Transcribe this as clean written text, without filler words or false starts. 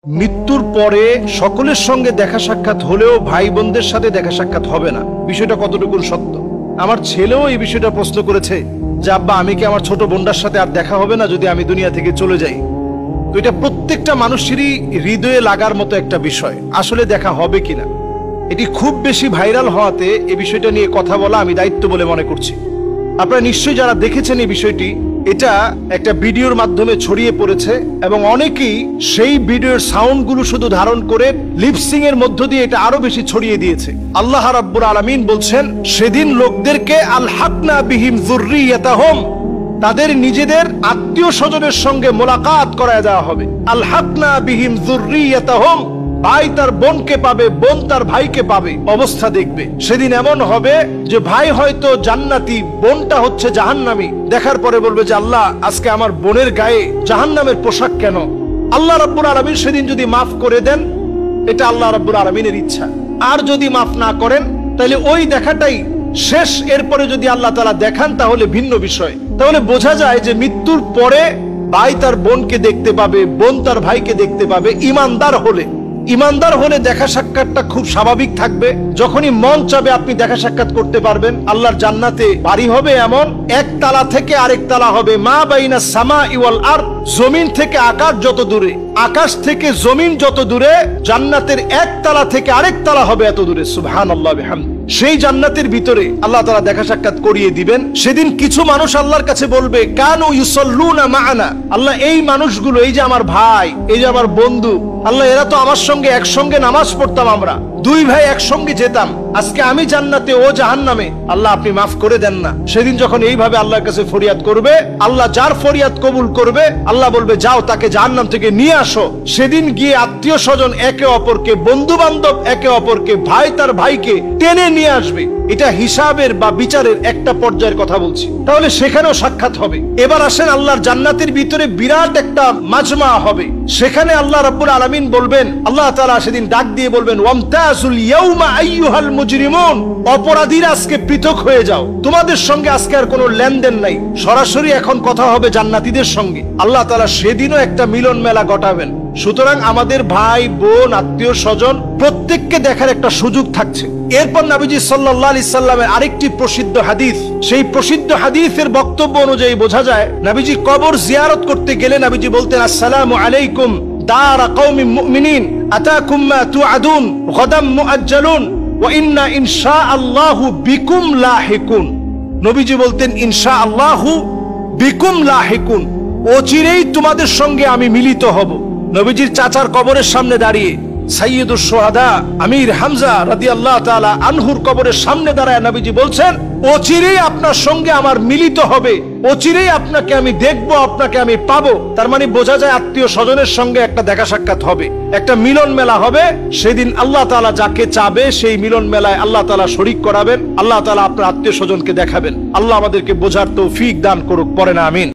মৃত্যুর পরে সকলের সঙ্গে দেখা সাক্ষাৎ হলেও ভাই বোনদের সাথে দেখা সাক্ষাৎ হবে না, বিষয়টা কতটুকু সত্য? আমার ছেলেও এই বিষয়টা প্রশ্ন করেছে যে আব্বা, আমি কি আমার ছোট বোনটার সাথে আর দেখা হবে না যদি আমি দুনিয়া থেকে চলে যাই? তো এটা প্রত্যেকটা মানুষেরই হৃদয়ে লাগার মতো একটা বিষয়, আসলে দেখা হবে কিনা। এটি খুব বেশি ভাইরাল হওয়াতে এই বিষয়টা নিয়ে কথা বলা আমি দায়িত্ব বলে মনে করছি। আপনারা নিশ্চয়ই যারা দেখেছেন এই বিষয়টি, এটা একটা ভিডিওর মাধ্যমে ছড়িয়ে পড়েছে এবং অনেকেই সেই ভিডিওর সাউন্ডগুলো শুধু ধারণ করে লিপসিং এর মধ্য দিয়ে এটা আরো বেশি ছড়িয়ে দিয়েছে। আল্লাহ রাব্বুল আলামিন বলছেন, সেদিন লোকদেরকে আলহাকনা বিহিম যুররিয়াতাহুম, তাদের নিজেদের আত্মীয় স্বজনের সঙ্গে মোলাকাত করায় দেওয়া হবে। আলহাকনা বিহিম যুররিয়াতাহুম, ভাই তার বোনকে পাবে, বোন তার ভাইকে পাবে। অবস্থা দেখবে সেদিন এমন হবে যে ভাই হয়তো জান্নাতি, বোনটা হচ্ছে জাহান্নামী। দেখার পরে বলবে যে আল্লাহ, আজকে আমার বোনের গায়ে জাহান্নামের পোশাক কেন? আল্লাহ রাব্বুল আলামিন সেদিন যদি মাফ করে দেন, এটা আল্লাহ রাব্বুল আলামিনের ইচ্ছা। আর যদি মাফ না করেন, তাহলে ওই দেখাটাই শেষ। এরপরে যদি আল্লাহ তাআলা দেখান তাহলে ভিন্ন বিষয়। তাহলে বোঝা যায় যে মৃত্যুর পরে ভাই তার বোনকে দেখতে পাবে, বোন তার ভাইকে দেখতে পাবে। ইমানদার হলে দেখা সাক্ষাৎটা খুব স্বাভাবিক থাকবে। যখনই মন চাবে আপনি দেখা সাক্ষাৎ করতে পারবেন। আল্লাহর জান্নাতে বাড়ি হবে এমন, এক তালা থেকে আরেক তালা হবে। মা বাইনা সামাই ওয়াল আরদ, জমিন থেকে আকাশ যত দূরে, আকাশ থেকে জমিন যত দূরে, জান্নাতের এক তালা থেকে আরেক তালা হবে এত দূরে। সুবহানাল্লাহ বিহামদি। সেই জান্নাতের ভিতরে আল্লাহ তাআলা দেখা সাক্ষাৎ করিয়ে দিবেন। সেদিন কিছু মানুষ আল্লাহর কাছে বলবে, কানু ইউসাল্লুনা মা'ানা, আল্লাহ এই মানুষগুলো, এই যে আমার ভাই, এই যে আমার বন্ধু, আল্লাহ এরা তো আমার সঙ্গে একসঙ্গে নামাজ পড়তাম, আমরা দুই ভাই একসঙ্গে যেতাম, আজকে আমি জান্নাতে ও জাহান্নামে, আল্লাহ আপনি মাফ করে দেন না। সেদিন যখন এইভাবে আল্লাহর কাছে ফরিয়াদ করবে, আল্লাহ যার ফরিয়াদ কবুল করবে, আল্লাহ বলবে যাও তাকে জাহান্নাম থেকে নিয়ে আসো। সেদিন গিয়ে আত্মীয় স্বজন একে অপরকে, বন্ধু বান্ধব একে অপরকে, ভাই তার ভাইকে টেনে নিয়ে আসবে। এটা হিসাবের বা বিচারের একটা পর্যায়ের কথা বলছি। তাহলে সেখানেও সাক্ষাৎ হবে। এবার আসেন, আল্লাহর জান্নাতের ভিতরে বিরাট একটা মাজমা হবে। সেখানে আল্লাহ রাব্বুল আলামিন বলবেন, আল্লাহ তাআলা সেদিন ডাক দিয়ে বলবেন, ওয়ামতাজুল ইয়াউমা আইয়ুহাল মুজরিমুন, অপরাধীরা আজকে পৃথক হয়ে যাও, তোমাদের সঙ্গে আজকে আর কোনো লেনদেন নাই। সরাসরি এখন কথা হবে জান্নাতীদের সঙ্গে। আল্লাহ তাআলা সেদিনও একটা মিলন মেলা ঘটাবেন। সুতরাং আমাদের ভাই বোন, আত্মীয় স্বজন প্রত্যেককে দেখার একটা সুযোগ থাকছে। এরপর নবীজি সাল্লাল্লাহু আলাইহি সাল্লামের আরেকটি প্রসিদ্ধ হাদিস, সেই প্রসিদ্ধ হাদিসের বক্তব্য অনুযায়ী বোঝা যায়, নবীজি কবর জিয়ারত করতে গেলে নবীজি বলতেন, আসসালামু আলাইকুম দারা কওমিন মুমিনিন আতাকুম মা তুআদুন গাদাম মুআজ্জালুন ওয়া ইন্না ইনশাআল্লাহু বিকুম লাহিকুন। নবীজি বলতেন, ইনশাআল্লাহু বিকুম লাহিকুন, অচিরেই তোমাদের সঙ্গে আমি মিলিত হব। নবীজির চাচার কবরের সামনে দাঁড়িয়ে সাইয়্যিদুশ শুহাদা আমির হামজা রাদিয়াল্লাহু তাআলা আনহুর কবরের সামনে দাঁড়ায় নবীজি বলছেন, অচিরেই আপনার সঙ্গে আমার মিলিত হবে, অচিরেই আপনাকে আমি দেখব, আপনাকে আমি পাবো। তার মানে বোঝা যায় আত্মীয় স্বজনের সঙ্গে একটা দেখা সাক্ষাৎ হবে, একটা মিলন মেলা হবে। সেদিন আল্লাহ তাআলা যাকে চাবে সেই মিলন মেলায় আল্লাহ তাআলা শরীক করাবেন। আল্লাহ তাআলা আপনার আত্মীয় স্বজনকে দেখাবেন। আল্লাহ আমাদেরকে বোঝার তৌফিক দান করুক, পড়েন আমিন।